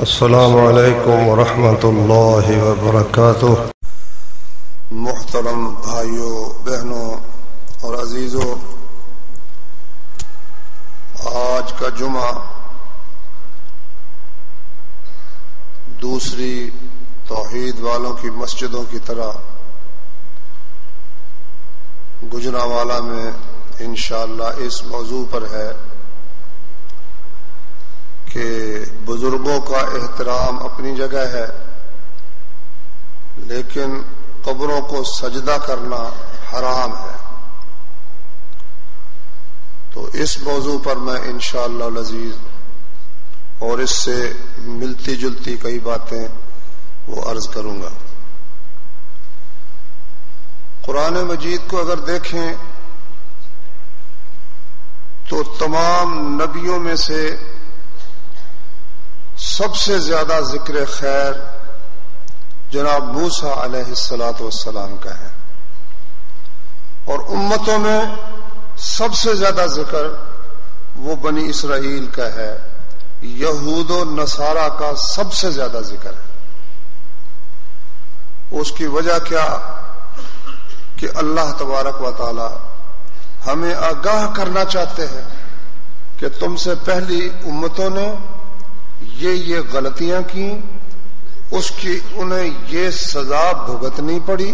السلام علیکم ورحمۃ اللہ وبرکاتہ۔ محترم بھائیوں، بہنوں اور عزیزوں، آج کا جمعہ دوسری توحید والوں کی مسجدوں کی طرح گجرانوالہ میں انشاءاللہ اس موضوع پر ہے کہ بزرگوں کا احترام اپنی جگہ ہے، لیکن قبروں کو سجدہ کرنا حرام ہے۔ تو اس موضوع پر میں انشاءاللہ العزیز اور اس سے ملتی جلتی کئی باتیں وہ عرض کروں گا۔ قرآن مجید کو اگر دیکھیں تو تمام نبیوں میں سے سب سے زیادہ ذکر خیر جناب موسیٰ علیہ السلام کا ہے، اور امتوں میں سب سے زیادہ ذکر وہ بنی اسرائیل کا ہے، یہود و نصارہ کا سب سے زیادہ ذکر ہے۔ اس کی وجہ کیا کہ اللہ تبارک و تعالی ہمیں آگاہ کرنا چاہتے ہیں کہ تم سے پہلی امتوں نے یہ غلطیاں کی، اس کی انہیں یہ سزا بھگتنی پڑی،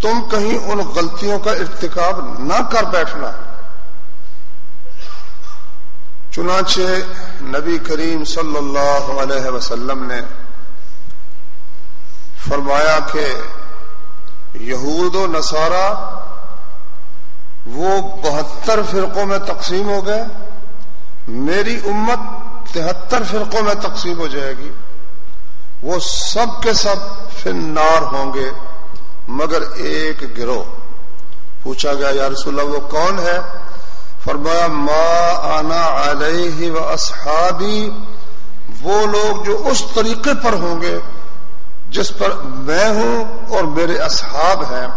تم کہیں ان غلطیوں کا ارتکاب نہ کر بیٹھنا۔ چنانچہ نبی کریم صلی اللہ علیہ وسلم نے فرمایا کہ یہود و نصارہ وہ 72 فرقوں میں تقسیم ہو گئے، میری امت 73 فرقوں میں تقسیم ہو جائے گی، وہ سب کے سب فی النار ہوں گے مگر ایک گروہ۔ پوچھا گیا یا رسول اللہ وہ کون ہے؟ فرمایا ما انا علیہ و اصحابی، وہ لوگ جو اس طریقے پر ہوں گے جس پر میں ہوں اور میرے اصحاب ہیں،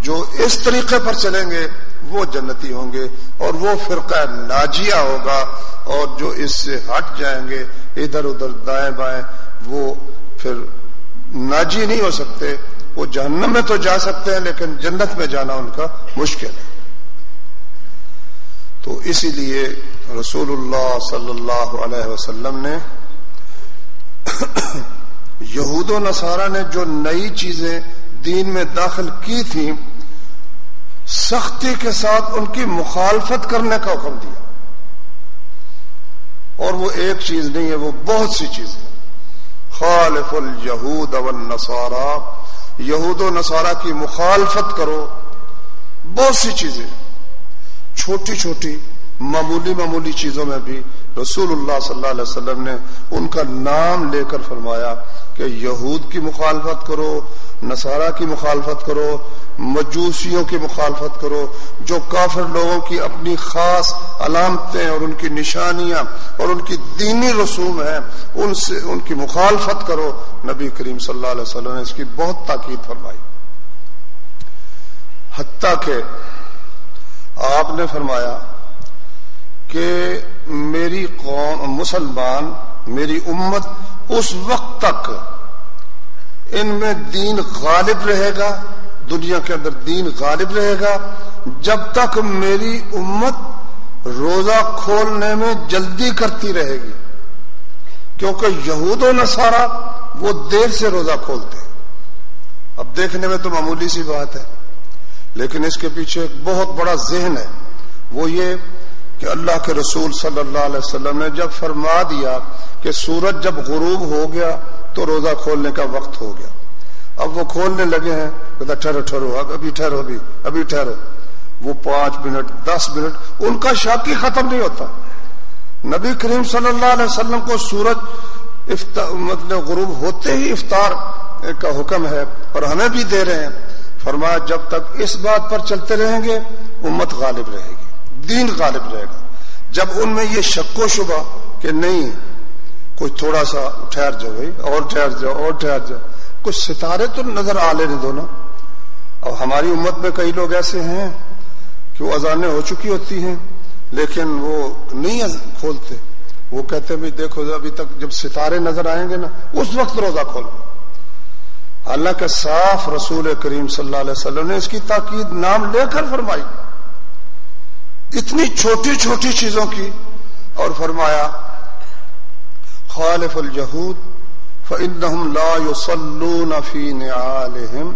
جو اس طریقے پر چلیں گے وہ جنتی ہوں گے، اور وہ فرقہ ناجیہ ہوگا، اور جو اس سے ہٹ جائیں گے ادھر ادھر دائیں بائیں وہ پھر ناجی نہیں ہو سکتے، وہ جہنم میں تو جا سکتے ہیں لیکن جنت میں جانا ان کا مشکل ہے۔ تو اسی لیے رسول اللہ صلی اللہ علیہ وسلم نے یہود و نصارہ نے جو نئی چیزیں دین میں داخل کی تھیں، سختی کے ساتھ ان کی مخالفت کرنے کا حکم دیا، اور وہ ایک چیز نہیں ہے، وہ بہت سی چیزیں۔ خالف الیہود والنصارى، یہود و نصارہ کی مخالفت کرو، بہت سی چیزیں، چھوٹی چھوٹی معمولی چیزوں میں بھی رسول اللہ صلی اللہ علیہ وسلم نے ان کا نام لے کر فرمایا کہ یہود کی مخالفت کرو، نصارہ کی مخالفت کرو، مجوسیوں کی مخالفت کرو، جو کافر لوگوں کی اپنی خاص علامتیں اور ان کی نشانیاں اور ان کی دینی رسوم ہیں ان کی مخالفت کرو۔ نبی کریم صلی اللہ علیہ وسلم نے اس کی بہت تاکید فرمائی، حتیٰ کہ آپ نے فرمایا کہ میری قوم مسلمان، میری امت اس وقت تک ان میں دین غالب رہے گا، دنیا کے اندر دین غالب رہے گا جب تک میری امت روزہ کھولنے میں جلدی کرتی رہے گی، کیونکہ یہود و نصارہ وہ دیر سے روزہ کھولتے ہیں۔ اب دیکھنے میں تو معمولی سی بات ہے، لیکن اس کے پیچھے ایک بہت بڑا ذہن ہے، وہ یہ کہ اللہ کے رسول صلی اللہ علیہ وسلم نے جب فرما دیا کہ سورج جب غروب ہو گیا تو روزہ کھولنے کا وقت ہو گیا، اب وہ کھولنے لگے ہیں، کہتا ٹھہرو ابھی ٹھہرو، وہ 5 منٹ 10 منٹ ان کا شاکی ختم نہیں ہوتا۔ نبی کریم صلی اللہ علیہ وسلم کو سورج مطلب غروب ہوتے ہی افطار کا حکم ہے، اور ہمیں بھی دے رہے ہیں۔ فرمایا جب تک اس بات پر چلتے رہیں گے امت غالب رہے گی، دین غالب رہے گا۔ جب ان میں یہ شک و شبہ کہ نہیں کوئی تھوڑا سا ٹھہر جاؤ بھائی، اور ٹھہر جاؤ، کچھ ستارے تو نظر آ لینے دو نا۔ اب ہماری امت میں کئی لوگ ایسے ہیں کہ وہ اذانیں ہو چکی ہوتی ہیں لیکن وہ نہیں کھولتے، وہ کہتے ہیں بھی دیکھو ابھی تک جب ستارے نظر آئیں گے نا اس وقت روزہ کھولو. حالانکہ صاف رسول کریم صلی اللہ علیہ وسلم نے اس کی تاکید نام لے کر فرمائی اتنی چھوٹی چھوٹی چیزوں کی, اور فرمایا خالف الجہود فإنہم لا یصلون فی نعالہم.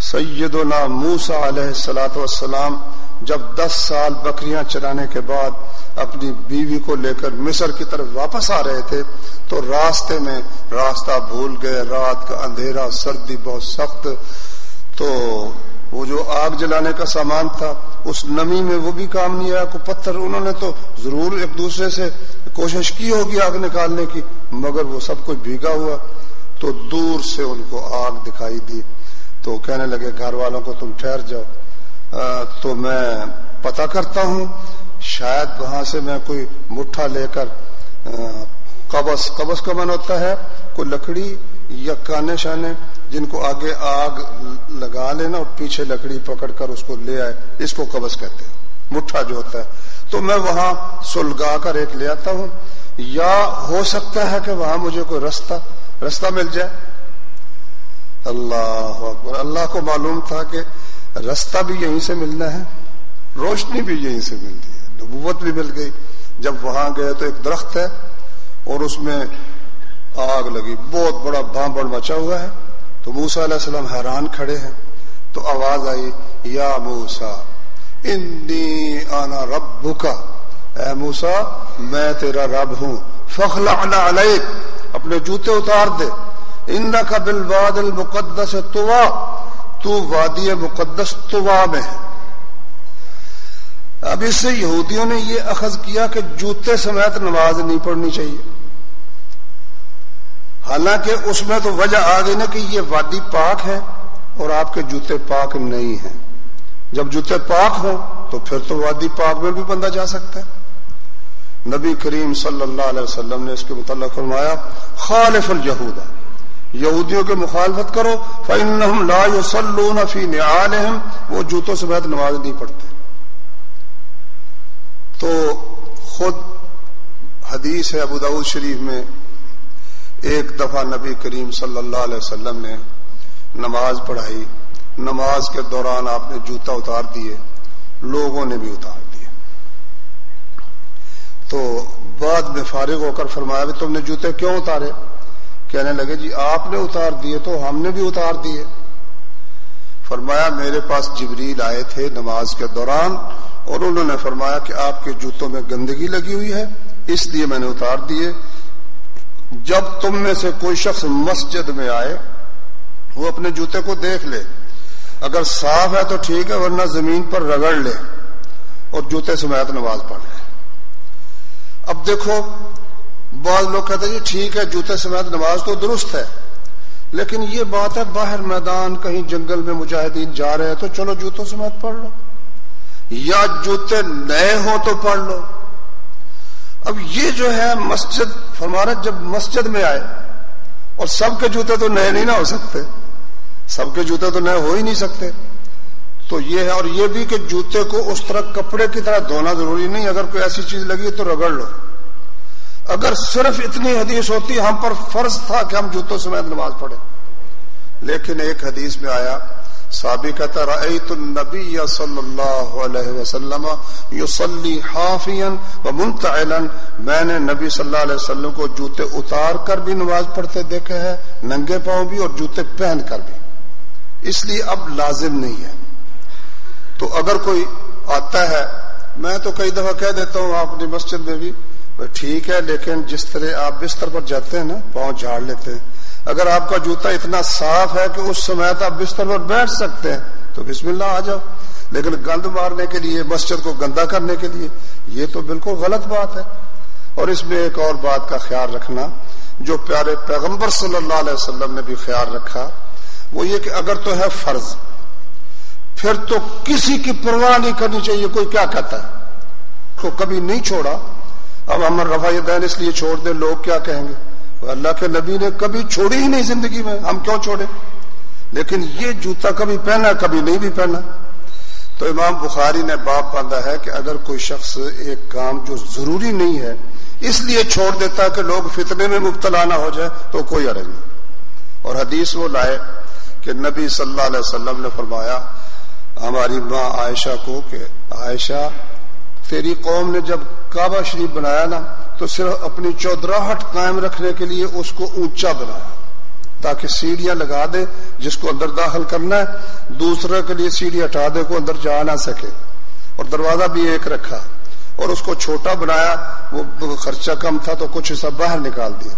سیدنا موسیٰ علیہ الصلوۃ والسلام جب 10 سال بکریاں چرانے کے بعد اپنی بیوی کو لے کر مصر کی طرف واپس آ رہے تھے تو راستے میں راستہ بھول گئے, رات کا اندھیرا, سردی بہت سخت, تو وہ جو آگ جلانے کا سامان تھا اس نمی میں وہ بھی کام نہیں آیا. کو پتھر انہوں نے تو ضرور ایک دوسرے سے کوشش کی ہوگی آگ نکالنے کی, مگر وہ سب کچھ بھیگا ہوا. تو دور سے ان کو آگ دکھائی دی تو کہنے لگے گھر والوں کو تم ٹھہر جاؤ, تو میں پتہ کرتا ہوں شاید وہاں سے میں کوئی مٹھا لے کر قبض کا من ہوتا ہے کوئی لکڑی یا کانے شانے جن کو آگے آگ لگا لینا اور پیچھے لکڑی پکڑ کر اس کو لے آئے, اس کو قبض کہتے ہیں, مٹھا جو ہوتا ہے. تو میں وہاں سلگا کر ایک لے آتا ہوں, یا ہو سکتا ہے کہ وہاں مجھے کوئی رستہ مل جائے. اللہ اکبر. اللہ کو معلوم تھا کہ رستہ بھی یہیں سے ملنا ہے, روشنی بھی یہیں سے ملتی ہے, نبوت بھی مل گئی. جب وہاں گئے تو ایک درخت ہے اور اس میں آگ لگی, بہت بڑا بھانبڑ مچا ہوا ہے. تو موسیٰ علیہ السلام حیران کھڑے ہیں. تو آواز آئی یا موسیٰ انی انا ربک, اے موسیٰ میں تیرا رب ہوں, فاخلع علیک, اپنے جوتے اتار دے, انک بالواد المقدس طویٰ, تو وادی مقدس طویٰ میں ہے. اب اس سے یہودیوں نے یہ اخذ کیا کہ جوتے سمیت نماز نہیں پڑھنی چاہیے, حالانکہ اس میں تو وجہ آ گئی نا کہ یہ وادی پاک ہے اور آپ کے جوتے پاک نہیں ہیں. جب جوتے پاک ہوں تو پھر تو وادی پاک میں بھی بندہ جا سکتا ہے. نبی کریم صلی اللہ علیہ وسلم نے اس کے متعلق فرمایا خالف الجہود, یہودیوں کے مخالفت کرو, فإنہم لا یصلون فی نعالہم, وہ جوتوں سمیت نماز نہیں پڑھتے. تو خود حدیث ہے ابو داؤد شریف میں, ایک دفعہ نبی کریم صلی اللہ علیہ وسلم نے نماز پڑھائی, نماز کے دوران آپ نے جوتا اتار دیے, لوگوں نے بھی اتار دیے. تو بعد میں فارغ ہو کر فرمایا بھی تم نے جوتے کیوں اتارے؟ کہنے لگے جی آپ نے اتار دیے تو ہم نے بھی اتار دیے. فرمایا میرے پاس جبریل آئے تھے نماز کے دوران اور انہوں نے فرمایا کہ آپ کے جوتوں میں گندگی لگی ہوئی ہے اس لیے میں نے اتار دیے. جب تم میں سے کوئی شخص مسجد میں آئے وہ اپنے جوتے کو دیکھ لے, اگر صاف ہے تو ٹھیک ہے, ورنہ زمین پر رگڑ لے اور جوتے سمیت نماز پڑھ لے. اب دیکھو بعض لوگ کہتے ہیں جی ٹھیک ہے جوتے سمیت نماز تو درست ہے, لیکن یہ بات ہے باہر میدان کہیں جنگل میں مجاہدین جا رہے ہیں تو چلو جوتوں سمیت پڑھ لو, یا جوتے نئے ہو تو پڑھ لو. اب یہ جو ہے مسجد فرمانا جب مسجد میں آئے, اور سب کے جوتے تو نئے نہیں نہ ہو سکتے, سب کے جوتے تو نئے ہو ہی نہیں سکتے. تو یہ ہے, اور یہ بھی کہ جوتے کو اس طرح کپڑے کی طرح دھونا ضروری نہیں, اگر کوئی ایسی چیز لگی تو رگڑ لو. اگر صرف اتنی حدیث ہوتی ہم پر فرض تھا کہ ہم جوتوں سمیت نماز پڑھیں. لیکن ایک حدیث میں آیا, صحابی کہتا رأیت النبی صلی اللہ علیہ وسلم یصلی حافیا ومنتعلا, میں نے نبی صلی اللہ علیہ وسلم کو جوتے اتار کر بھی نماز پڑھتے دیکھے ہیں, ننگے پاؤں بھی اور جوتے پہن کر بھی. اس لیے اب لازم نہیں ہے. تو اگر کوئی آتا ہے, میں تو کئی دفعہ کہہ دیتا ہوں اپنی مسجد میں بھی ٹھیک ہے, لیکن جس طرح آپ بستر پر جاتے ہیں نا پاؤں جھاڑ لیتے ہیں, اگر آپ کا جوتا اتنا صاف ہے کہ اس سمیت آپ بستر پر بیٹھ سکتے ہیں تو بسم اللہ آ جاؤ. لیکن گند مارنے کے لیے, مسجد کو گندا کرنے کے لیے, یہ تو بالکل غلط بات ہے. اور اس میں ایک اور بات کا خیال رکھنا جو پیارے پیغمبر صلی اللہ علیہ وسلم نے بھی خیال رکھا, وہ یہ کہ اگر تو ہے فرض پھر تو کسی کی پرواہ نہیں کرنی چاہیے کوئی کیا کہتا ہے, تو کبھی نہیں چھوڑا. اب ہم رفع یدین اس لیے چھوڑ دیں لوگ کیا کہیں گے, اللہ کے نبی نے کبھی چھوڑی ہی نہیں زندگی میں, ہم کیوں چھوڑے. لیکن یہ جوتا کبھی پہنا کبھی نہیں بھی پہنا. تو امام بخاری نے باب باندھا ہے کہ اگر کوئی شخص ایک کام جو ضروری نہیں ہے اس لیے چھوڑ دیتا کہ لوگ فتنے میں مبتلا نہ ہو جائے تو کوئی حرج نہیں. اور حدیث وہ لائے کہ نبی صلی اللہ علیہ وسلم نے فرمایا ہماری ماں عائشہ کو کہ عائشہ تیری قوم نے جب کعبہ شریف بنایا نا تو صرف اپنی چودراہٹ قائم رکھنے کے لیے اس کو اونچا بنایا تاکہ سیڑھیاں لگا دے جس کو اندر داخل کرنا ہے, دوسرے کے لیے سیڑھی ہٹا دے کو اندر جا نہ سکے, اور دروازہ بھی ایک رکھا اور اس کو چھوٹا بنایا, وہ خرچہ کم تھا تو کچھ حصہ باہر نکال دیا.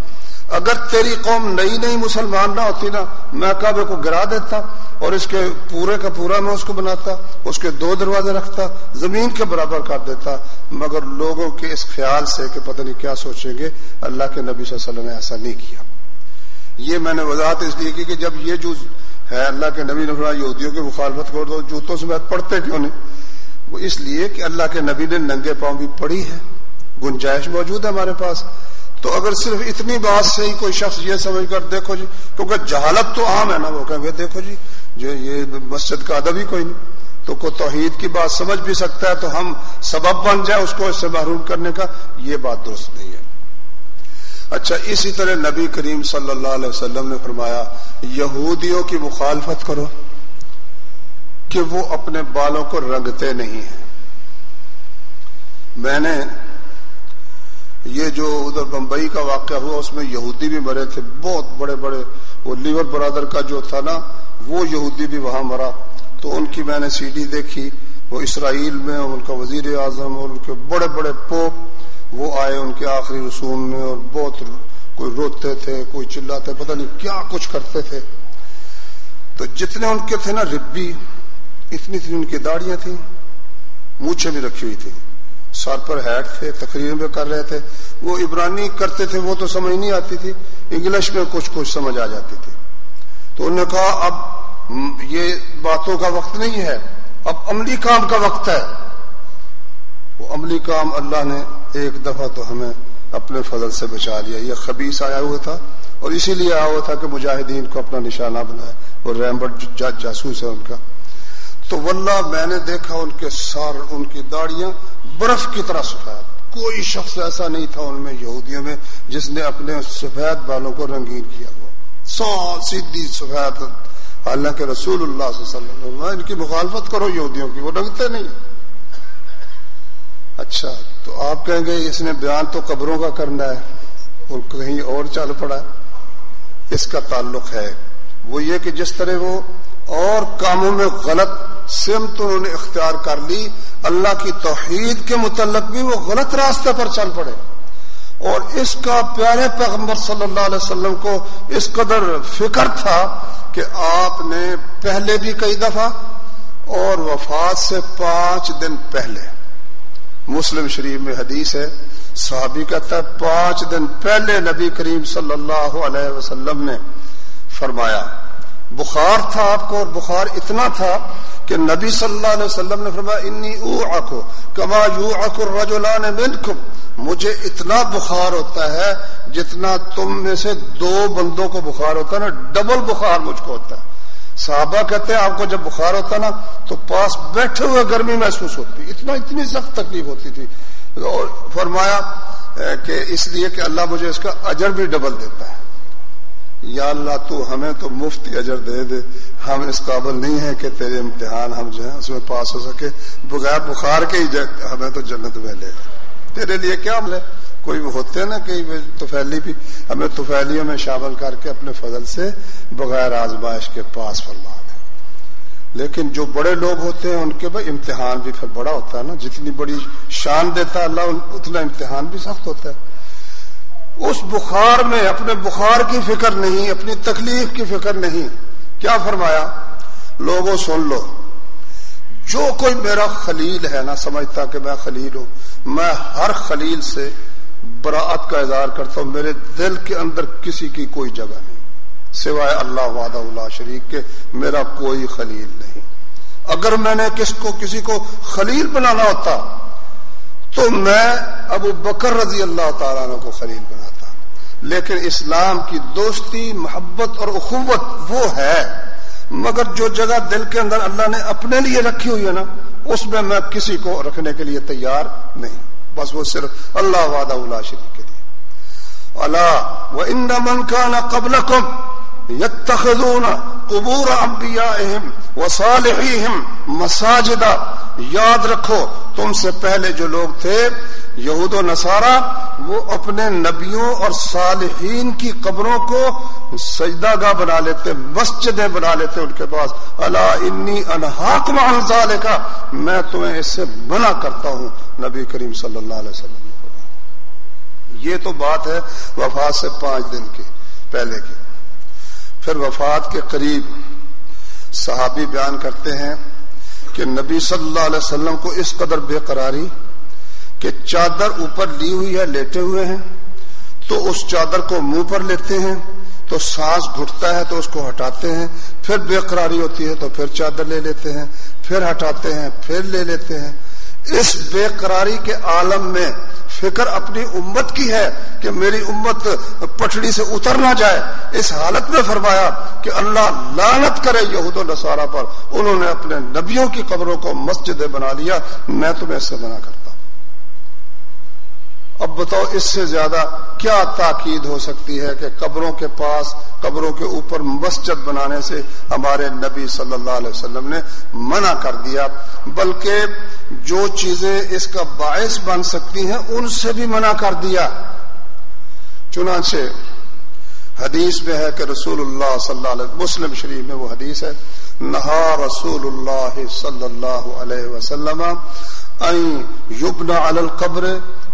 اگر تیری قوم نئی مسلمان نہ ہوتی نا میں کعبے کو گرا دیتا اور اس کے پورے کا پورا میں اس کو بناتا, اس کے 2 دروازے رکھتا, زمین کے برابر کر دیتا, مگر لوگوں کے اس خیال سے کہ پتہ نہیں کیا سوچیں گے اللہ کے نبی صلی اللہ علیہ وسلم نے ایسا نہیں کیا. یہ میں نے وضاحت اس لیے کی کہ جب یہ جو ہے اللہ کے نبی نے فرمایا یہودیوں کی مخالفت کر دو, جوتوں سے پڑھتے کیوں نہیں؟ وہ اس لیے کہ اللہ کے نبی نے ننگے پاؤں بھی پڑھی ہے, گنجائش موجود ہے ہمارے پاس. تو اگر صرف اتنی بات سے ہی کوئی شخص یہ سمجھ کر دیکھو جی, کیونکہ جہالت تو عام ہے نا, وہ کہیں گے دیکھو جی جو یہ مسجد کا ادب ہی کوئی نہیں, تو کوئی توحید کی بات سمجھ بھی سکتا ہے تو ہم سبب بن جائے اس کو اس سے محروم کرنے کا, یہ بات درست نہیں ہے. اچھا, اسی طرح نبی کریم صلی اللہ علیہ وسلم نے فرمایا یہودیوں کی مخالفت کرو کہ وہ اپنے بالوں کو رنگتے نہیں ہیں. میں نے یہ جو ادھر بمبئی کا واقعہ ہوا اس میں یہودی بھی مرے تھے, بہت بڑے بڑے, وہ لیور برادر کا جو تھا نا وہ یہودی بھی وہاں مرا. تو ان کی میں نے سی ڈی دیکھی, وہ اسرائیل میں ان کا وزیر اعظم اور ان کے بڑے بڑے پوپ وہ آئے ان کے آخری رسوم میں, اور بہت کوئی روتے تھے, کوئی چلاتے, پتہ نہیں کیا کچھ کرتے تھے. تو جتنے ان کے تھے نا ربی, اتنی ان کی داڑیاں تھیں, مونچھیں بھی رکھی ہوئی تھی, سر پر ہیٹ تھے, تقریر میں کر رہے تھے. وہ عبرانی کرتے تھے, وہ تو سمجھ نہیں آتی تھی, انگلش میں کچھ سمجھ آ جاتی تھی. تو انہوں نے کہا اب یہ باتوں کا وقت نہیں ہے, اب عملی کام کا وقت ہے. وہ عملی کام اللہ نے ایک دفعہ تو ہمیں اپنے فضل سے بچا لیا. یہ خبیث آیا ہوا تھا اور اسی لیے آیا ہوا تھا کہ مجاہدین کو اپنا نشانہ بنائے, اور ریمبرٹ جاسوس ہے ان کا. تو واللہ میں نے دیکھا ان کے سار, ان کی داڑیاں برف کی طرح سفید, کوئی شخص ایسا نہیں تھا ان میں یہودیوں میں جس نے اپنے سفید بالوں کو رنگین کیا ہوا, سیدھی سفید. حالانکہ رسول اللہ صلی اللہ علیہ وسلم ان کی مخالفت کرو یہودیوں کی, وہ رنگتے نہیں. اچھا, تو آپ کہیں گے اس نے بیان تو قبروں کا کرنا ہے اور کہیں اور چل پڑا. اس کا تعلق ہے وہ یہ کہ جس طرح وہ اور کاموں میں غلط سمت انہوں نے اختیار کر لی, اللہ کی توحید کے متعلق بھی وہ غلط راستے پر چل پڑے. اور اس کا پیارے پیغمبر صلی اللہ علیہ وسلم کو اس قدر فکر تھا کہ آپ نے پہلے بھی کئی دفعہ اور وفات سے 5 دن پہلے, مسلم شریف میں حدیث ہے, صحابی کہتا ہے 5 دن پہلے نبی کریم صلی اللہ علیہ وسلم نے فرمایا, بخار تھا آپ کو, اور بخار اتنا تھا کہ نبی صلی اللہ علیہ وسلم نے فرمایا انی اوعک کما یوعک الرجلان منکم, مجھے اتنا بخار ہوتا ہے جتنا تم میں سے 2 بندوں کو بخار ہوتا ہے نا, ڈبل بخار مجھ کو ہوتا ہے. صحابہ کہتے ہیں آپ کو جب بخار ہوتا نا تو پاس بیٹھے ہوئے گرمی محسوس ہوتی, اتنی سخت تکلیف ہوتی تھی. اور فرمایا کہ اس لیے کہ اللہ مجھے اس کا اجر بھی ڈبل دیتا ہے. یا اللہ تو ہمیں تو مفتی اجر دے دے, ہم اس قابل نہیں ہیں کہ تیرے امتحان ہم جو ہے اس میں پاس ہو سکے, بغیر بخار کے ہی ہمیں تو جنت میں لے. تیرے لیے کیا عمل ہے, کوئی ہوتے ہیں نا کہ توفیلی بھی, ہمیں توفیلیوں میں شامل کر کے اپنے فضل سے بغیر آزمائش کے پاس فرما دے. لیکن جو بڑے لوگ ہوتے ہیں ان کے بھائی امتحان بھی پھر بڑا ہوتا ہے نا, جتنی بڑی شان دیتا ہے اللہ اتنا امتحان بھی سخت ہوتا ہے. اس بخار میں اپنے بخار کی فکر نہیں, اپنی تکلیف کی فکر نہیں. کیا فرمایا, لوگوں سن لو, جو کوئی میرا خلیل ہے نا, سمجھتا کہ میں خلیل ہوں, میں ہر خلیل سے براعت کا اظہار کرتا ہوں. میرے دل کے اندر کسی کی کوئی جگہ نہیں سوائے اللہ وحدہ لا شریک کے, میرا کوئی خلیل نہیں. اگر میں نے کسی کو خلیل بنانا ہوتا تو میں ابو بکر رضی اللہ تعالیٰ عنہ کو خلیل بناتا. لیکن اسلام کی دوستی, محبت اور اخوت وہ ہے, مگر جو جگہ دل کے اندر اللہ نے اپنے لیے رکھی ہوئی ہے نا, اس میں کسی کو رکھنے کے لیے تیار نہیں. بس وہ صرف اللہ وحدہ لا شریک کے لیے. الا وان من كان قبلكم يتخذون قبور انبیائهم وصالحیہم مساجدا. یاد رکھو تم سے پہلے جو لوگ تھے یہود و نصارہ، وہ اپنے نبیوں اور صالحین کی قبروں کو سجدہ گاہ بنا لیتے، مسجدیں بنا لیتے ان کے پاس. الا انی انہاکم عن ذالک، میں تمہیں اس سے منع کرتا ہوں. نبی کریم صلی اللہ علیہ وسلم نے فرمایا. یہ تو بات ہے وفات سے 5 دن کی پہلے کی. پھر وفات کے قریب صحابی بیان کرتے ہیں کہ نبی صلی اللہ علیہ وسلم کو اس قدر بے قراری کہ چادر اوپر لی ہوئی ہے، لیٹے ہوئے ہیں، تو اس چادر کو منہ پر لیتے ہیں تو سانس گھٹتا ہے تو اس کو ہٹاتے ہیں، پھر بے قراری ہوتی ہے تو پھر چادر لے لیتے ہیں، پھر ہٹاتے ہیں، پھر لے لیتے ہیں. اس بے قراری کے عالم میں فکر اپنی امت کی ہے کہ میری امت پٹڑی سے اتر نہ جائے. اس حالت میں فرمایا کہ اللہ لعنت کرے یہود و نصارہ پر، انہوں نے اپنے نبیوں کی قبروں کو مسجدیں بنا لیا. میں تمہیں اس سے منع کرتا ہوں. اب بتاؤ اس سے زیادہ کیا تاکید ہو سکتی ہے کہ قبروں کے پاس، قبروں کے اوپر مسجد بنانے سے ہمارے نبی صلی اللہ علیہ وسلم نے منع کر دیا. بلکہ جو چیزیں اس کا باعث بن سکتی ہیں ان سے بھی منع کر دیا. چنانچہ حدیث میں ہے کہ رسول اللہ صلی اللہ علیہ وسلم، مسلم شریف میں وہ حدیث ہے، نہا رسول اللہ صلی اللہ علیہ وسلم ان یبنى علی القبر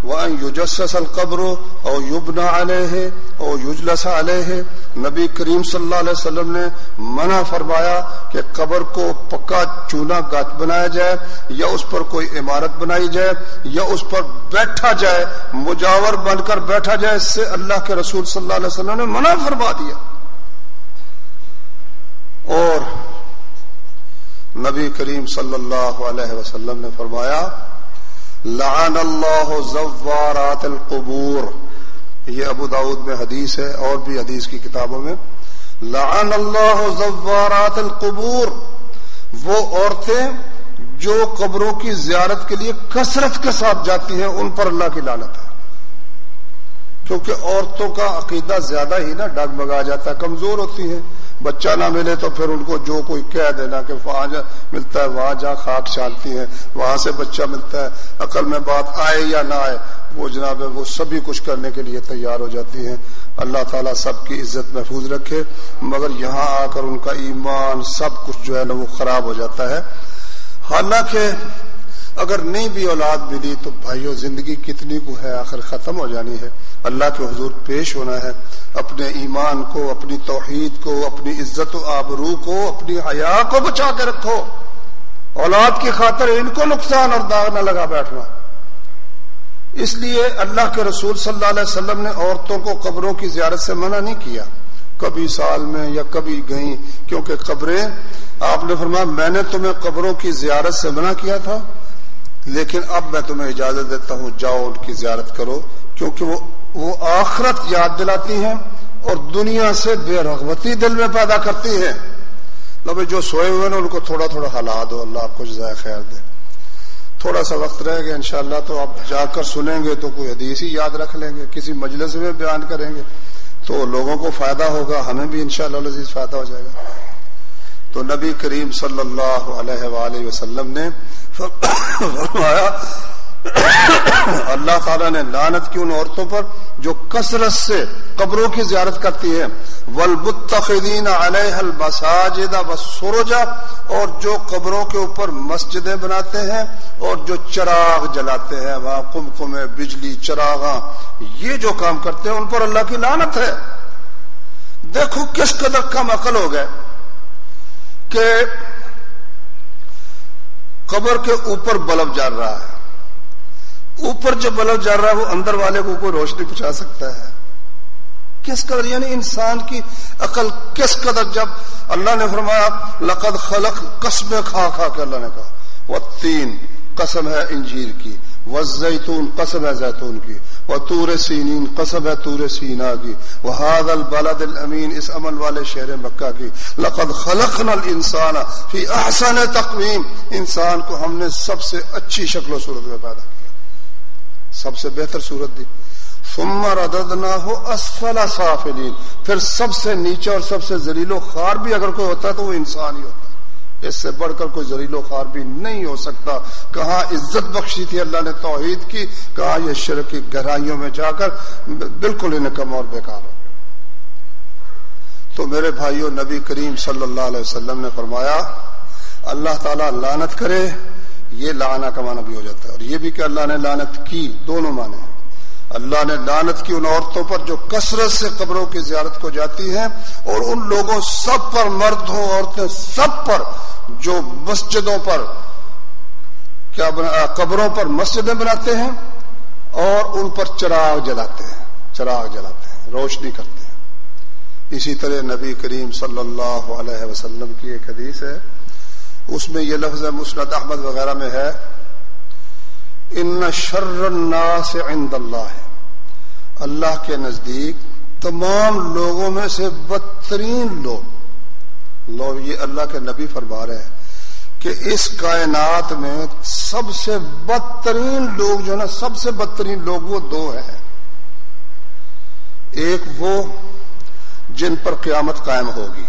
وان یجسس القبر او یبنى علیہ او یجلس علیہ. نبی کریم صلی اللہ علیہ وسلم نے منع فرمایا کہ قبر کو پکا چونا گات بنایا جائے، یا اس پر کوئی عمارت بنائی جائے، یا اس پر بیٹھا جائے، مجاور بن کر بیٹھا جائے. اس سے اللہ کے رسول صلی اللہ علیہ وسلم نے منع فرما دیا. اور نبی کریم صلی اللہ علیہ وسلم نے فرمایا لعن اللہ زوارات القبور. یہ ابو داؤد میں حدیث ہے اور بھی حدیث کی کتابوں میں. لعن اللہ زوارات القبور، وہ عورتیں جو قبروں کی زیارت کے لیے کثرت کے ساتھ جاتی ہیں ان پر اللہ کی لعنت ہے. کیونکہ عورتوں کا عقیدہ زیادہ ہی نا ڈگمگا جاتا ہے، کمزور ہوتی ہیں. بچہ نہ ملے تو پھر ان کو جو کوئی کہہ دینا کہ وہاں ملتا ہے وہاں جا خاک چھانتی ہیں، وہاں سے بچہ ملتا ہے، عقل میں بات آئے یا نہ آئے وہ جناب وہ سبھی کچھ کرنے کے لیے تیار ہو جاتی ہیں. اللہ تعالیٰ سب کی عزت محفوظ رکھے. مگر یہاں آ کر ان کا ایمان سب کچھ جو ہے نا وہ خراب ہو جاتا ہے. حالانکہ اگر نہیں بھی اولاد ملی تو بھائیو زندگی کتنی کو ہے، آخر ختم ہو جانی ہے. اللہ کے حضور پیش ہونا ہے. اپنے ایمان کو، اپنی توحید کو، اپنی عزت و آبرو کو، اپنی حیا کو بچا کے رکھو. اولاد کی خاطر ان کو نقصان اور داغ نہ لگا بیٹھنا. اس لیے اللہ کے رسول صلی اللہ علیہ وسلم نے عورتوں کو قبروں کی زیارت سے منع نہیں کیا، کبھی سال میں یا کبھی گئیں. کیونکہ قبریں، آپ نے فرمایا میں نے تمہیں قبروں کی زیارت سے منع کیا تھا لیکن اب میں تمہیں اجازت دیتا ہوں جاؤ ان کی زیارت کرو. کیونکہ وہ آخرت یاد دلاتی ہیں اور دنیا سے بے رغبتی دل میں پیدا کرتی ہیں. لو جو سوئے ہوئے نا ان کو تھوڑا تھوڑا ہلا دو، اللہ آپ کو جزائے خیر دے. تھوڑا سا وقت رہ گیا انشاءاللہ تو آپ جا کر سنیں گے تو کوئی حدیث ہی یاد رکھ لیں گے، کسی مجلس میں بیان کریں گے تو لوگوں کو فائدہ ہوگا، ہمیں بھی انشاءاللہ العزیز فائدہ ہو جائے گا. تو نبی کریم صلی اللہ علیہ وآلہ وسلم نے فرمایا اللہ تعالیٰ نے لعنت کی ان عورتوں پر جو کثرت سے قبروں کی زیارت کرتی ہیں. والمتخذین علیہ المساجد والسرج، اور جو قبروں کے اوپر مسجدیں بناتے ہیں اور جو چراغ جلاتے ہیں وہاں قمقمے، بجلی، چراغاں، یہ جو کام کرتے ہیں ان پر اللہ کی لعنت ہے. دیکھو کس قدر کم عقل ہو گئے کہ قبر کے اوپر بلب جل رہا ہے، اوپر جو بلب جل رہا ہے وہ اندر والے کو کوئی روشنی پہنچا سکتا ہے. کس قدر یعنی انسان کی عقل کس قدر. جب اللہ نے فرمایا لقد خلق، قسمیں کھا کھا کے اللہ نے کہا، والتین قسم ہے انجیر کی، والزیتون قسم ہے زیتون کی، وطور سینین قسم ہے طور سینا کی، وہذا البلد الامین اس عمل والے شہر مکہ کی. لقد خلقنا الانسان فی احسن تقویم، انسان کو ہم نے سب سے اچھی شکل و صورت میں پیدا کیا، سب سے بہتر صورت دی. ثم رددناہ اسفل سافلین، پھر سب سے نیچے اور سب سے ذلیل و خوار بھی اگر کوئی ہوتا ہے تو وہ انسان ہی ہوتا ہے. اس سے بڑھ کر کوئی ذلیل و خوار بھی نہیں ہو سکتا. کہاں عزت بخشی تھی اللہ نے توحید کی، کہاں یہ شرک کی گہرائیوں میں جا کر بالکل انکم اور بیکار ہو. تو میرے بھائیوں، نبی کریم صلی اللہ علیہ وسلم نے فرمایا اللہ تعالیٰ لعنت کرے، یہ لعنہ کا معنی بھی ہو جاتا ہے، اور یہ بھی کہ اللہ نے لعنت کی، دونوں معنی ہیں. اللہ نے لعنت کی ان عورتوں پر جو کثرت سے قبروں کی زیارت کو جاتی ہیں، اور ان لوگوں سب پر، مرد ہوں عورتیں سب پر، جو مسجدوں پر قبروں پر مسجدیں بناتے ہیں اور ان پر چراغ جلاتے ہیں، روشنی کرتے ہیں. اسی طرح نبی کریم صلی اللہ علیہ وسلم کی ایک حدیث ہے، اس میں یہ لفظ ہے، مسند احمد وغیرہ میں ہے، ان شر الناس عند اللہ کے نزدیک تمام لوگوں میں سے بدترین لوگ یہ اللہ کے نبی فرما رہے ہیں کہ اس کائنات میں سب سے بدترین لوگ جو نا، سب سے بدترین لوگ وہ دو ہیں. ایک وہ جن پر قیامت قائم ہوگی،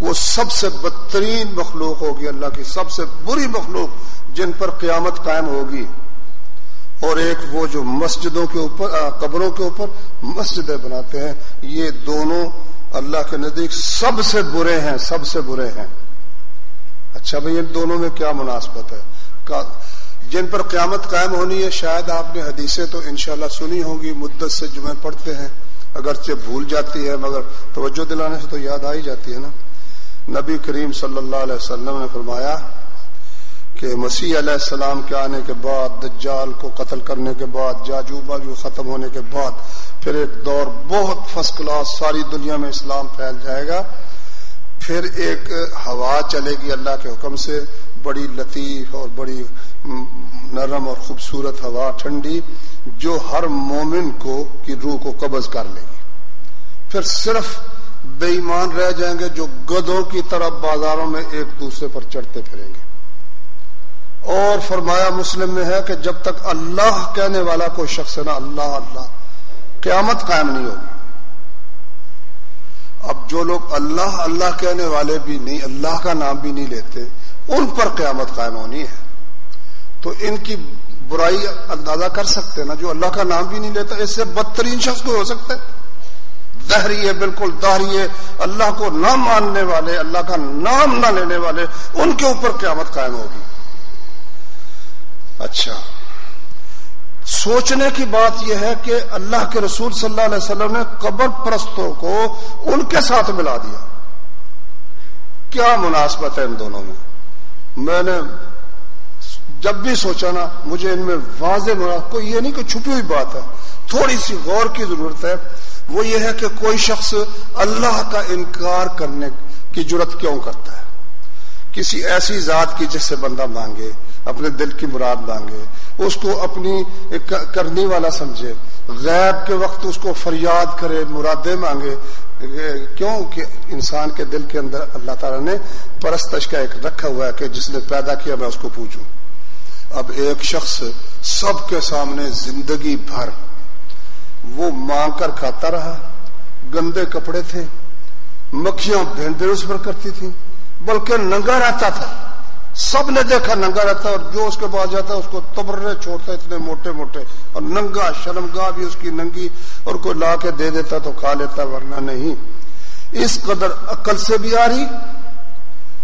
وہ سب سے بدترین مخلوق ہوگی، اللہ کی سب سے بری مخلوق جن پر قیامت قائم ہوگی. اور ایک وہ جو مسجدوں کے اوپر، قبروں کے اوپر مسجدیں بناتے ہیں. یہ دونوں اللہ کے نزدیک سب سے برے ہیں، سب سے برے ہیں. اچھا بھئی، ان دونوں میں کیا مناسبت ہے؟ جن پر قیامت قائم ہونی ہے، شاید آپ نے حدیثیں تو انشاءاللہ سنی ہوں گی، مدت سے جمعے پڑھتے ہیں، اگرچہ بھول جاتی ہے مگر توجہ دلانے سے تو یاد آ ہی جاتی ہے نا. نبی کریم صلی اللہ علیہ وسلم نے فرمایا کہ مسیح علیہ السلام کے آنے کے بعد، دجال کو قتل کرنے کے بعد، جاجوج ماجوج ختم ہونے کے بعد، پھر ایک دور بہت فرسٹ کلاس، ساری دنیا میں اسلام پھیل جائے گا. پھر ایک ہوا چلے گی اللہ کے حکم سے، بڑی لطیف اور بڑی نرم اور خوبصورت ہوا، ٹھنڈی، جو ہر مومن کی روح کو قبض کر لے گی. پھر صرف بے ایمان رہ جائیں گے جو گدھوں کی طرح بازاروں میں ایک دوسرے پر چڑھتے پھریں گے. اور فرمایا مسلم میں ہے کہ جب تک اللہ کہنے والا کوئی شخص ہے نا، اللہ اللہ، قیامت قائم نہیں ہوگی. اب جو لوگ اللہ اللہ کہنے والے بھی نہیں، اللہ کا نام بھی نہیں لیتے، ان پر قیامت قائم ہونی ہے. تو ان کی برائی اندازہ کر سکتے نا، جو اللہ کا نام بھی نہیں لیتا، اس سے بدترین شخص کوئی ہو سکتا ہے؟ دہری ہے، بالکل دہری ہے، اللہ کو نہ ماننے والے، اللہ کا نام نہ لینے والے، ان کے اوپر قیامت قائم ہوگی. اچھا، سوچنے کی بات یہ ہے کہ اللہ کے رسول صلی اللہ علیہ وسلم نے قبر پرستوں کو ان کے ساتھ ملا دیا. کیا مناسبت ہے ان دونوں میں؟ میں نے جب بھی سوچا نا، مجھے ان میں واضح مناسبت، کوئی یہ نہیں کہ چھپی ہوئی بات ہے، تھوڑی سی غور کی ضرورت ہے. وہ یہ ہے کہ کوئی شخص اللہ کا انکار کرنے کی جرت کیوں کرتا ہے؟ کسی ایسی ذات کی جس سے بندہ مانگے، اپنے دل کی مراد مانگے، اس کو اپنی کرنے والا سمجھے، غیب کے وقت اس کو فریاد کرے، مرادیں مانگے. کیوں کہ انسان کے دل کے اندر اللہ تعالیٰ نے پرستش کا ایک رکھا ہوا ہے کہ جس نے پیدا کیا میں اس کو پوجوں. اب ایک شخص سب کے سامنے زندگی بھر وہ مانگ کر کھاتا رہا، گندے کپڑے تھے، مکھیاں بھینڈے اس پر کرتی تھیں، بلکہ ننگا رہتا تھا، سب نے دیکھا ننگا رہتا، اور جو اس کے پاس جاتا اس کو تبرے چھوڑتا، اتنے موٹے موٹے اور ننگا، شرمگاہ بھی اس کی ننگی، اور کوئی لا کے دے دیتا تو کھا لیتا ورنہ نہیں. اس قدر عقل سے بھی آ رہی،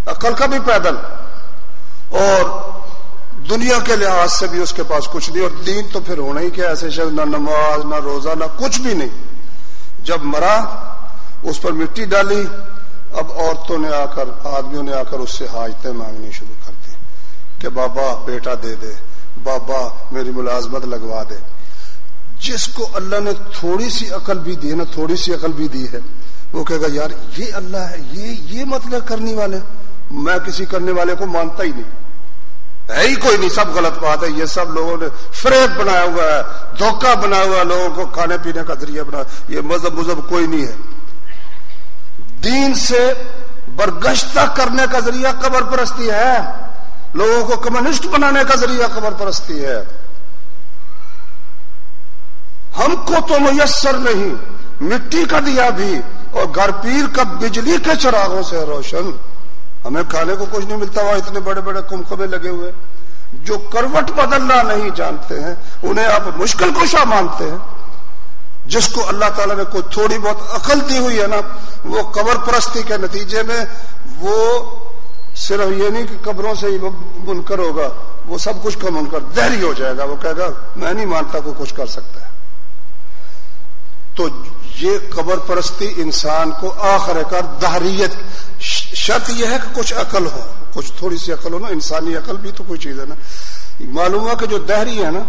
عقل کا بھی پیدل، اور دنیا کے لحاظ سے بھی اس کے پاس کچھ نہیں، اور دین تو پھر ہونا ہی کیا، ایسے شخص نہ نماز نہ روزہ نہ کچھ بھی نہیں. جب مرا اس پر مٹی ڈالی، اب عورتوں نے آ کر، آدمیوں نے آ کر اس سے حاجتیں مانگنی شروع کر دی کہ بابا بیٹا دے دے، بابا میری ملازمت لگوا دے. جس کو اللہ نے تھوڑی سی عقل بھی دی نا، تھوڑی سی عقل بھی دی ہے، وہ کہے گا یار یہ اللہ ہے، یہ مطلب کرنے والے، میں کسی کرنے والے کو مانتا ہی نہیں، ہے ہی کوئی نہیں، سب غلط بات ہے، یہ سب لوگوں نے فریب بنایا ہوا ہے، دھوکہ بنایا ہوا ہے، لوگوں کو کھانے پینے کا ذریعہ بنا، یہ مذہب کوئی نہیں ہے. دین سے برگشتہ کرنے کا ذریعہ قبر پرستی ہے، لوگوں کو کمیونسٹ بنانے کا ذریعہ قبر پرستی ہے. ہم کو تو میسر نہیں، مٹی کا دیا بھی اور گھر پیر کا بجلی کے چراغوں سے روشن، ہمیں کھانے کو کچھ نہیں ملتا، وہاں اتنے بڑے بڑے کمکمے لگے ہوئے، جو کروٹ بدلنا نہیں جانتے ہیں انہیں آپ مشکل کشا مانتے ہیں۔ جس کو اللہ تعالیٰ نے کوئی تھوڑی بہت عقل دی ہوئی ہے نا، وہ قبر پرستی کے نتیجے میں وہ صرف یہ نہیں کہ قبروں سے ہی منکر ہوگا، وہ سب کچھ کا منکر دہری ہو جائے گا، وہ کہے گا میں نہیں مانتا کوئی کچھ کر سکتا ہے۔ تو یہ قبر پرستی انسان کو آخر کار دہریت، شرط یہ ہے کہ کچھ عقل ہو، کچھ تھوڑی سی عقل ہو نا، انسانی عقل بھی تو کوئی چیز ہے نا۔ معلوم ہوا کہ جو دہری ہے نا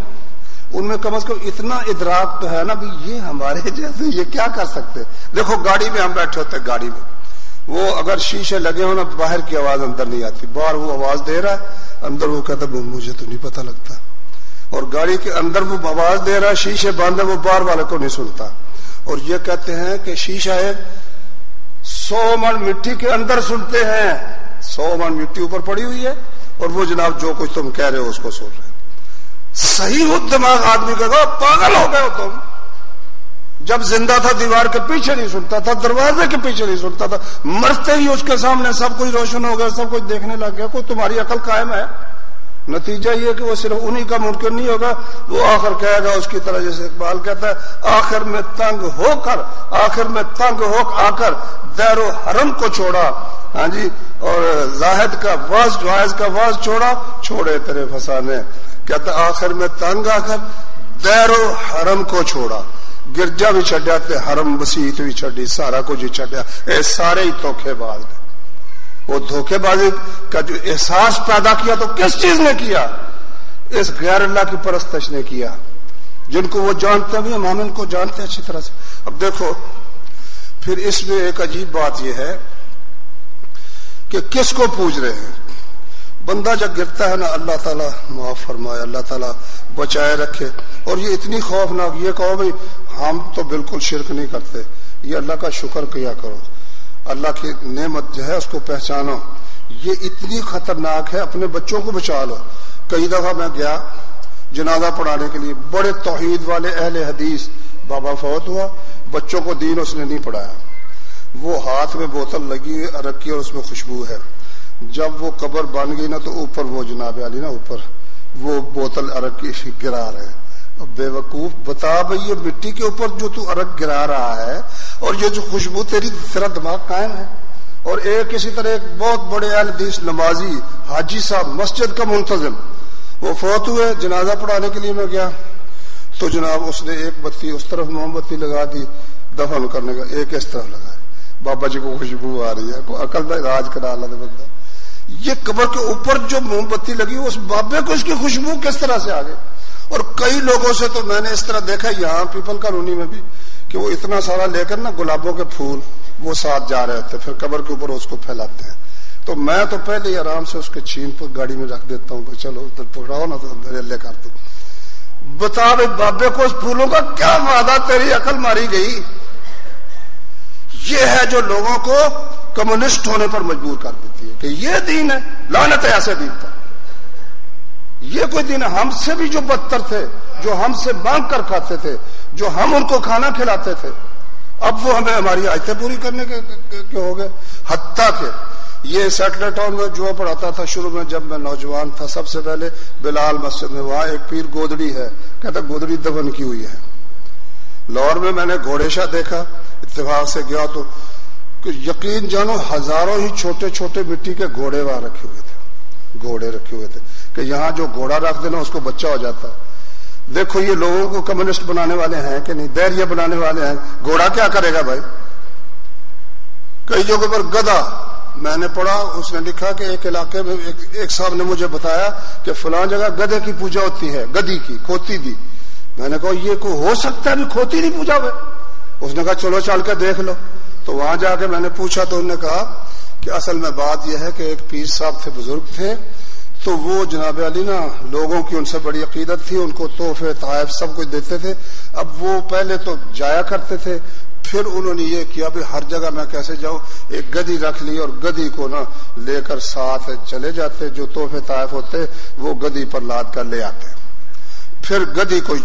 ان میں کم از کم اتنا ادراک تو ہے نا بھی یہ ہمارے جیسے یہ کیا کر سکتے۔ دیکھو گاڑی میں ہم بیٹھے ہوتے ہیں، گاڑی میں وہ اگر شیشے لگے ہو نا باہر کی آواز اندر نہیں آتی، باہر وہ آواز دے رہا ہے، اندر وہ کہتا ہے مجھے تو نہیں پتہ لگتا، اور گاڑی کے اندر وہ آواز دے رہا ہے، شیشے بند ہے، وہ باہر والے کو نہیں سنتا۔ اور یہ کہتے ہیں کہ شیشہ ہے 100 من مٹی کے اندر سنتے ہیں، 100 من مٹی اوپر پڑی ہوئی ہے اور وہ جناب جو کچھ تم کہہ رہے ہو اس کو سن رہے ہیں۔ صحیح ہو دماغ آدمی کہے گا پاگل ہو گئے ہو تم، جب زندہ تھا دیوار کے پیچھے نہیں سنتا تھا، دروازے کے پیچھے نہیں سنتا تھا، مرتے ہی اس کے سامنے سب کچھ روشن ہو گیا، سب کچھ دیکھنے لگ گیا، کوئی تمہاری عقل قائم ہے؟ نتیجہ یہ کہ وہ صرف انہی کا منکر نہیں ہوگا، وہ آخر کہے گا اس کی طرح جیسے اقبال کہتا ہے آخر میں تنگ ہو کر آ کر دیر و حرم کو چھوڑا، ہاں جی، اور زاہد کا واز جائز کا واز چھوڑے تیرے فسانے، کہتا آخر میں تنگ آ کر دیر و حرم کو چھوڑا، گرجا بھی چھڈیا تے حرم مسیت بھی چھڈی، سارا کچھ ہی چھڈیا، اے سارے ہی دھوکھے باز نے۔ وہ دھوکے بازی کا جو احساس پیدا کیا تو کس چیز نے کیا؟ اس غیر اللہ کی پرستش نے کیا، جن کو وہ جانتے ہیں، ہم ان کو جانتے ہیں اچھی طرح سے۔ اب دیکھو پھر اس میں ایک عجیب بات یہ ہے کہ کس کو پوج رہے ہیں۔ بندہ جب گرتا ہے نا، اللہ تعالیٰ معاف فرمائے، اللہ تعالیٰ بچائے رکھے، اور یہ اتنی خوفناک، یہ کہو بھائی ہم تو بالکل شرک نہیں کرتے، یہ اللہ کا شکر کیا کرو، اللہ کی نعمت جو ہے اس کو پہچانو، یہ اتنی خطرناک ہے، اپنے بچوں کو بچا لو۔ کئی دفعہ میں گیا جنازہ پڑھانے کے لیے، بڑے توحید والے اہل حدیث، بابا فوت ہوا، بچوں کو دین اس نے نہیں پڑھایا، وہ ہاتھ میں بوتل لگی ہوئی عرق کی اور اس میں خوشبو ہے، جب وہ قبر بن گئی نا تو اوپر وہ جناب علی نا اوپر وہ بوتل عرق کی گرا رہے۔ اب بے وقوف بتا بھئی یہ مٹی کے اوپر جو تو عرق گرا رہا ہے اور یہ جو خوشبو تیرا دماغ قائم ہے۔ اور ایک اسی طرح ایک بہت بڑے اہل حدیث نمازی حاجی صاحب مسجد کا منتظم، وہ فوت ہوئے، جنازہ پڑھانے کے لیے میں گیا تو جناب اس نے ایک بتی اس طرف موم بتی لگا دی دفن کرنے کا، ایک اس طرف لگا، بابا جی کو خوشبو آ رہی ہے، کوئی عقل میں راج کرا اللہ نے بندہ، یہ قبر کے اوپر جو موم بتی لگی اس بابے کو اس کی خوشبو کس طرح سے آ گئی۔ اور کئی لوگوں سے تو میں نے اس طرح دیکھا یہاں پیپل کالونی میں بھی کہ وہ اتنا سارا لے کر نا گلابوں کے پھول وہ ساتھ جا رہے تھے، پھر قبر کے اوپر اس کو پھیلاتے ہیں۔ تو میں تو پہلے ہی آرام سے اس کے چھین پر گاڑی میں رکھ دیتا ہوں، چلو ادھر پکڑاؤ نا تو میرے لے کر دو۔ بتا بھائی بابے کو اس پھولوں کا کیا وعدہ، تیری عقل ماری گئی۔ یہ ہے جو لوگوں کو کمیونسٹ ہونے پر مجبور کر دیتی ہے کہ یہ دین ہے، لعنت ہے ایسے دین پر، یہ کوئی دین ہے۔ ہم سے بھی جو بدتر تھے، جو ہم سے مانگ کر کھاتے تھے، جو ہم ان کو کھانا کھلاتے تھے، اب وہ ہمیں ہماری آیتیں پوری کرنے کے ہو گئے۔ حتیٰ کہ یہ سیٹلر ٹاؤن میں جو پڑھاتا تھا شروع میں جب میں نوجوان تھا، سب سے پہلے بلال مسجد میں، وہاں ایک پیر گودڑی ہے، کہتا گودڑی دفن کی ہوئی ہے۔ لاہور میں میں نے گھوڑے شاہ دیکھا، اتفاق سے گیا تو یقین جانو ہزاروں ہی چھوٹے چھوٹے مٹی کے گھوڑے وہاں رکھے ہوئے تھے، گھوڑے رکھے ہوئے تھے کہ یہاں جو گھوڑا رکھ دینا اس کو بچہ ہو جاتا۔ دیکھو یہ لوگوں کو کمیونسٹ بنانے والے ہیں کہ نہیں، دہریہ بنانے والے ہیں۔ گھوڑا کیا کرے گا بھائی؟ کئی جگہوں پر گدھا، میں نے پڑھا اس نے لکھا کہ ایک علاقے میں ایک صاحب نے مجھے بتایا کہ فلاں جگہ گدھے کی پوجا ہوتی ہے، گدھی کی، کھوتی دی۔ میں نے کہا یہ کوئی ہو سکتا ہے بھی کھوتی نہیں پوجا ہوئے؟ اس نے کہا چلو چل کے دیکھ لو۔ تو وہاں جا کے میں نے پوچھا تو انہوں نے کہا کہ اصل میں بات یہ ہے کہ ایک پیر صاحب تھے، بزرگ تھے، تو وہ جناب علی نا لوگوں کی ان سے بڑی عقیدت تھی، ان کو تحفے تحائف سب کچھ دیتے تھے۔ اب وہ پہلے تو جایا کرتے تھے، پھر انہوں نے یہ کیا بھی ہر جگہ میں کیسے جاؤں، ایک گدھی رکھ لی اور گدھی کو نا لے کر ساتھ چلے جاتے، جو تحفے تحائف ہوتے وہ گدھی پر لاد کر لے آتے۔ پھر گدی کو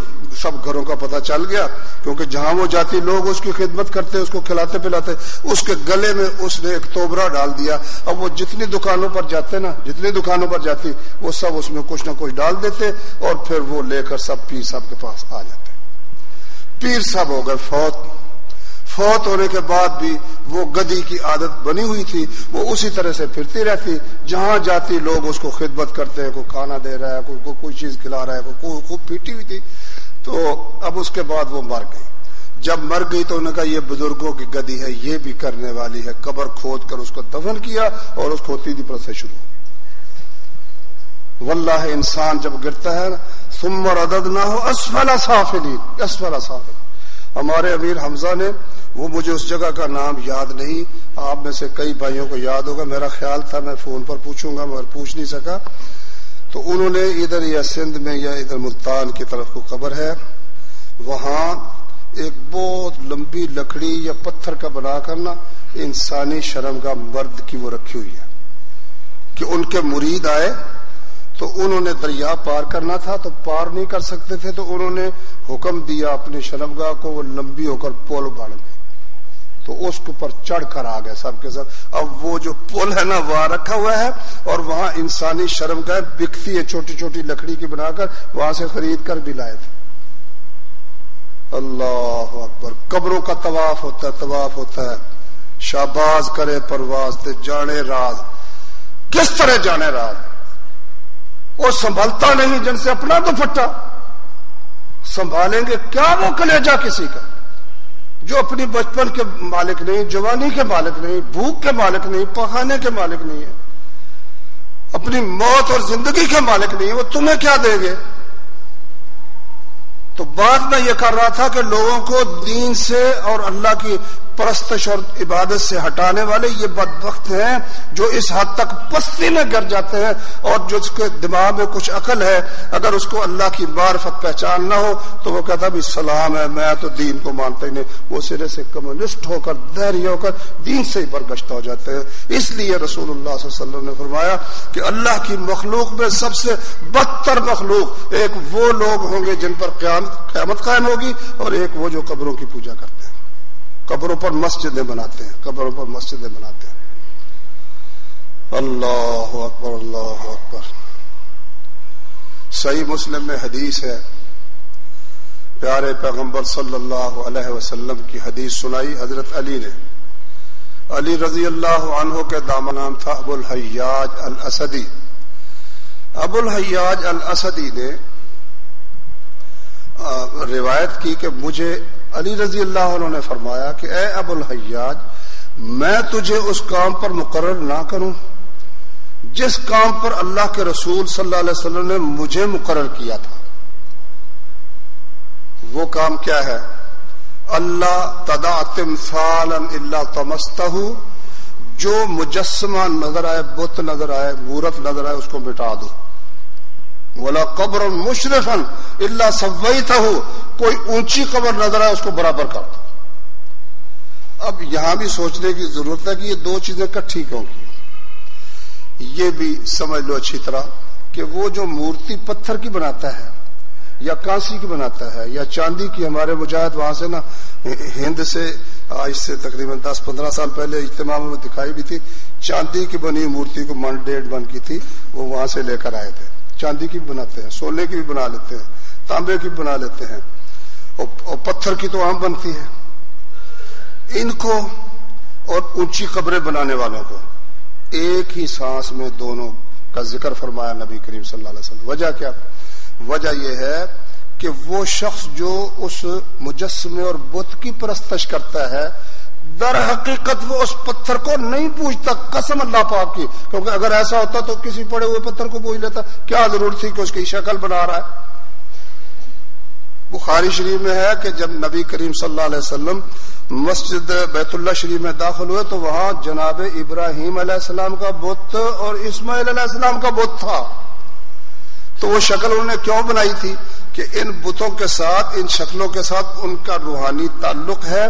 سب گھروں کا پتہ چل گیا، کیونکہ جہاں وہ جاتی لوگ اس کی خدمت کرتے، اس کو کھلاتے پلاتے، اس کے گلے میں اس نے ایک توبرا ڈال دیا۔ اب وہ جتنی دکانوں پر جاتی وہ سب اس میں کچھ نہ کچھ ڈال دیتے، اور پھر وہ لے کر سب پیر صاحب کے پاس آ جاتے۔ پیر صاحب ہو گئے فوت ہونے کے بعد بھی وہ گدی کی عادت بنی ہوئی تھی، وہ اسی طرح سے پھرتی رہتی، جہاں جاتی لوگ اس کو خدمت کرتے ہیں، کوئی کھانا دے رہا ہے، کوئی چیز کھلا رہا ہے، کوئی خوب پیٹی ہوئی تھی۔ تو اب اس کے بعد وہ مر گئی۔ جب مر گئی تو انہوں نے کہا یہ بزرگوں کی گدی ہے، یہ بھی کرنے والی ہے۔ قبر کھود کر اس کو دفن کیا اور اس کو تیسری پرت سے شروع ہو۔ واللہ انسان جب گرتا ہے ثم رددناہ اسفل سافلین۔ ہمارے امیر حمزہ نے، وہ مجھے اس جگہ کا نام یاد نہیں، آپ میں سے کئی بھائیوں کو یاد ہوگا، میرا خیال تھا میں فون پر پوچھوں گا مگر پوچھ نہیں سکا، تو انہوں نے ادھر یا سندھ میں یا ادھر ملتان کی طرف کو قبر ہے، وہاں ایک بہت لمبی لکڑی یا پتھر کا بنا کرنا انسانی شرمگاہ مرد کی وہ رکھی ہوئی ہے کہ ان کے مرید آئے تو انہوں نے دریا پار کرنا تھا تو پار نہیں کر سکتے تھے، تو انہوں نے حکم دیا اپنی شرمگاہ کو وہ لمبی ہو کر پول باڑھ میں، تو اس کے اوپر چڑھ کر آ گئے سب کے سب۔ اب وہ جو پل ہے نا وہاں رکھا ہوا ہے، اور وہاں انسانی شرمگاہ بکتی ہے چھوٹی چھوٹی لکڑی کی بنا کر، وہاں سے خرید کر بھی لائے تھے۔ اللہ اکبر، قبروں کا طواف ہوتا ہے، شاباز کرے پرواز تے جانے راز۔ کس طرح جانے راز؟ وہ سنبھلتا نہیں جن سے اپنا تو پھٹا، سنبھالیں گے کیا وہ کلیجہ کسی کا جو اپنی بچپن کے مالک نہیں، جوانی کے مالک نہیں، بھوک کے مالک نہیں، پخانے کے مالک نہیں ہے، اپنی موت اور زندگی کے مالک نہیں ہے، وہ تمہیں کیا دیں گے؟ تو بات میں یہ کر رہا تھا کہ لوگوں کو دین سے اور اللہ کی پرستش اور عبادت سے ہٹانے والے یہ بدبخت ہیں جو اس حد تک پستی میں گر جاتے ہیں، اور جو اس کے دماغ میں کچھ عقل ہے اگر اس کو اللہ کی معرفت پہچان نہ ہو تو وہ کہتا بھی سلام ہے، میں تو دین کو مانتا ہی نہیں، وہ سرے سے کمیونسٹ ہو کر دہری ہو کر دین سے ہی برگشتہ ہو جاتے ہیں۔ اس لیے رسول اللہ صلی اللہ علیہ وسلم نے فرمایا کہ اللہ کی مخلوق میں سب سے بدتر مخلوق ایک وہ لوگ ہوں گے جن پر قیامت قائم ہوگی، اور ایک وہ جو قبروں کی پوجا کرتے ہیں، قبروں پر مسجدیں بناتے ہیں۔ اللہ اکبر، اللہ اکبر۔ صحیح مسلم میں حدیث ہے، پیارے پیغمبر صلی اللہ علیہ وسلم کی حدیث سنائی حضرت علی نے۔ علی رضی اللہ عنہ کے دامن نام تھا ابو الحیاج الاسدی۔ ابو الحیاج الاسدی نے روایت کی کہ مجھے علی رضی اللہ عنہ نے فرمایا کہ اے ابو الحیاج، میں تجھے اس کام پر مقرر نہ کروں جس کام پر اللہ کے رسول صلی اللہ علیہ وسلم نے مجھے مقرر کیا تھا۔ وہ کام کیا ہے؟ اللہ تدع تمثالا الا طمستہ، جو مجسمہ نظر آئے، بت نظر آئے، مورت نظر آئے، اس کو مٹا دو۔ ولا قبر مشرفا الا سویتہ، کوئی اونچی قبر نظر آئے اس کو برابر کر دو۔ اب یہاں بھی سوچنے کی ضرورت ہے کہ یہ دو چیزیں کٹھی کیوں کی؟ یہ بھی سمجھ لو اچھی طرح کہ وہ جو مورتی پتھر کی بناتا ہے یا کانسی کی بناتا ہے یا چاندی کی، ہمارے مجاہد وہاں سے نا ہند سے آج سے تقریباً 10-15 سال پہلے اجتماع میں دکھائی بھی تھی، چاندی کی بنی مورتی کو 1.5 من کی تھی، وہ وہاں سے لے کر آئے تھے۔ چاندی کی بھی بناتے ہیں، سونے کی بھی بنا لیتے ہیں، تانبے کی بھی بنا لیتے ہیں، اور پتھر کی تو عام بنتی ہے۔ ان کو اور اونچی قبریں بنانے والوں کو ایک ہی سانس میں دونوں کا ذکر فرمایا نبی کریم صلی اللہ علیہ وسلم۔ وجہ کیا؟ وجہ یہ ہے کہ وہ شخص جو اس مجسمے اور بت کی پرستش کرتا ہے در حقیقت وہ اس پتھر کو نہیں پوجتا، قسم اللہ پاک کی، کیونکہ اگر ایسا ہوتا تو کسی پڑے ہوئے پتھر کو پوج لیتا، کیا ضرورت تھی کہ اس کی شکل بنا رہا ہے۔ بخاری شریف میں ہے کہ جب نبی کریم صلی اللہ علیہ وسلم مسجد بیت اللہ شریف میں داخل ہوئے تو وہاں جناب ابراہیم علیہ السلام کا بت اور اسماعیل علیہ السلام کا بت تھا۔ تو وہ شکل انہوں نے کیوں بنائی تھی کہ ان بتوں کے ساتھ، ان شکلوں کے ساتھ ان کا روحانی تعلق ہے۔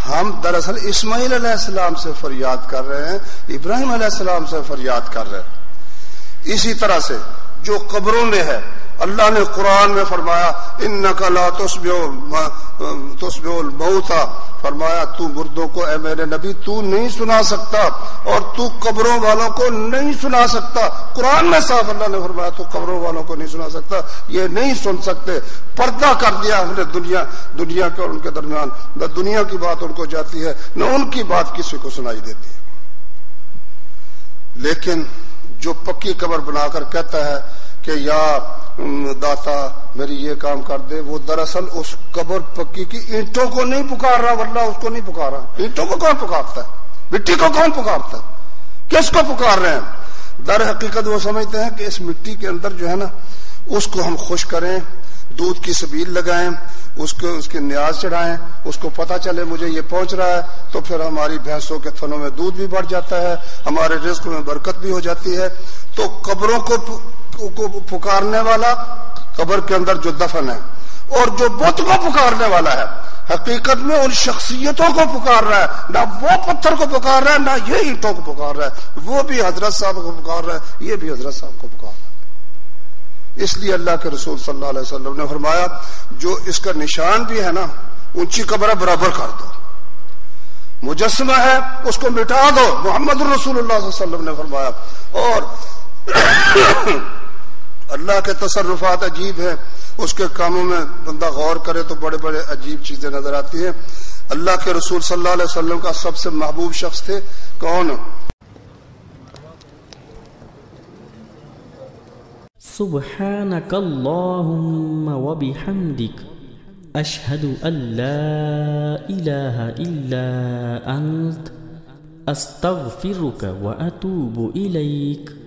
ہم دراصل اسماعیل علیہ السلام سے فریاد کر رہے ہیں، ابراہیم علیہ السلام سے فریاد کر رہے ہیں۔ اسی طرح سے جو قبروں میں ہے اللہ نے قرآن میں فرمایا انک لا تسمع الموتى، فرمایا تو مردوں کو اے میرے نبی تو نہیں سنا سکتا اور تو قبروں والوں کو نہیں سنا سکتا۔ قرآن میں صاف اللہ نے فرمایا تو قبروں والوں کو نہیں سنا سکتا، یہ نہیں سن سکتے۔ پردہ کر دیا ہم نے دنیا کے اور ان کے درمیان، نہ دنیا کی بات ان کو جاتی ہے نہ ان کی بات کسی کو سنائی دیتی ہے۔ لیکن جو پکی قبر بنا کر کہتا ہے کہ یا داتا میری یہ کام کر دے، وہ دراصل اس قبر پکی کی اینٹوں کو نہیں پکار رہا، واللہ اس کو نہیں پکار رہا۔ اینٹوں کو کون پکارتا ہے؟ مٹی کو کون پکارتا ہے؟ کس کو پکار رہے ہیں؟ در حقیقت وہ سمجھتے ہیں کہ اس مٹی کے اندر جو ہے نا اس کو ہم خوش کریں، دودھ کی سبیل لگائیں، اس کے نیاز چڑھائیں، اس کو پتہ چلے مجھے یہ پہنچ رہا ہے تو پھر ہماری بھینسوں کے تھنوں میں دودھ بھی بڑھ جاتا ہے، ہمارے رزق میں برکت بھی ہو جاتی ہے۔ تو قبروں کو پکارنے والا قبر کے اندر جو دفن ہے، اور جو بت کو پکارنے والا ہے حقیقت میں ان شخصیتوں کو پکار رہا ہے، نہ وہ پتھر کو پکار رہا ہے نہ یہ اینٹوں کو پکار رہا ہے، وہ بھی حضرت صاحب کو پکار رہا ہے، یہ بھی حضرت صاحب کو پکار رہا ہے۔ اس لیے اللہ کے رسول صلی اللہ علیہ وسلم نے فرمایا جو اس کا نشان بھی ہے نا اونچی قبر برابر کر دو، مجسمہ ہے اس کو مٹا دو، محمد الرسول اللہ صلی اللہ علیہ وسلم نے فرمایا۔ اور اللہ کے تصرفات عجیب ہیں، اس کے کاموں میں بندہ غور کرے تو بڑے بڑے عجیب چیزیں نظر آتی ہیں۔ اللہ کے رسول صلی اللہ علیہ وسلم کا سب سے محبوب شخص تھے کون؟ سبحانك اللهم وبحمدك أشهد أن لا إله إلا أنت أستغفرك وأتوب إليك۔